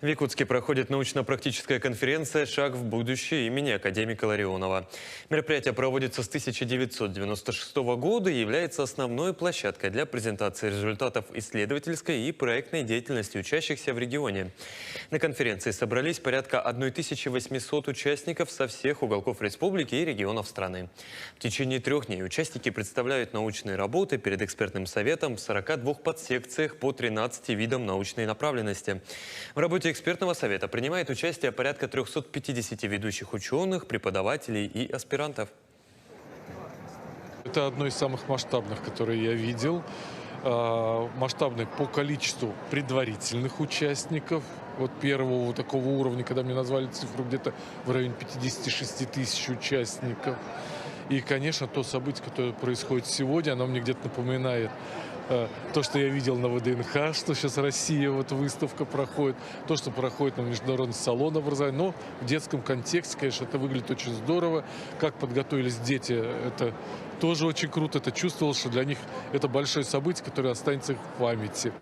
В Якутске проходит научно-практическая конференция «Шаг в будущее» имени академика Ларионова. Мероприятие проводится с 1996 года и является основной площадкой для презентации результатов исследовательской и проектной деятельности учащихся в регионе. На конференции собрались порядка 1800 участников со всех уголков республики и регионов страны. В течение 3 дней участники представляют научные работы перед экспертным советом в 42 подсекциях по 13 видам научной направленности. В работе экспертного совета принимает участие порядка 350 ведущих ученых, преподавателей и аспирантов. Это одно из самых масштабных, которые я видел. Масштабных по количеству предварительных участников. Вот первого вот такого уровня, когда мне назвали цифру где-то в районе 56 тысяч участников. И, конечно, то событие, которое происходит сегодня, оно мне где-то напоминает то, что я видел на ВДНХ, что сейчас Россия, вот выставка проходит, то, что проходит на международный салон образования. Но в детском контексте, конечно, это выглядит очень здорово. Как подготовились дети, это тоже очень круто. Это чувствовалось, что для них это большое событие, которое останется в памяти.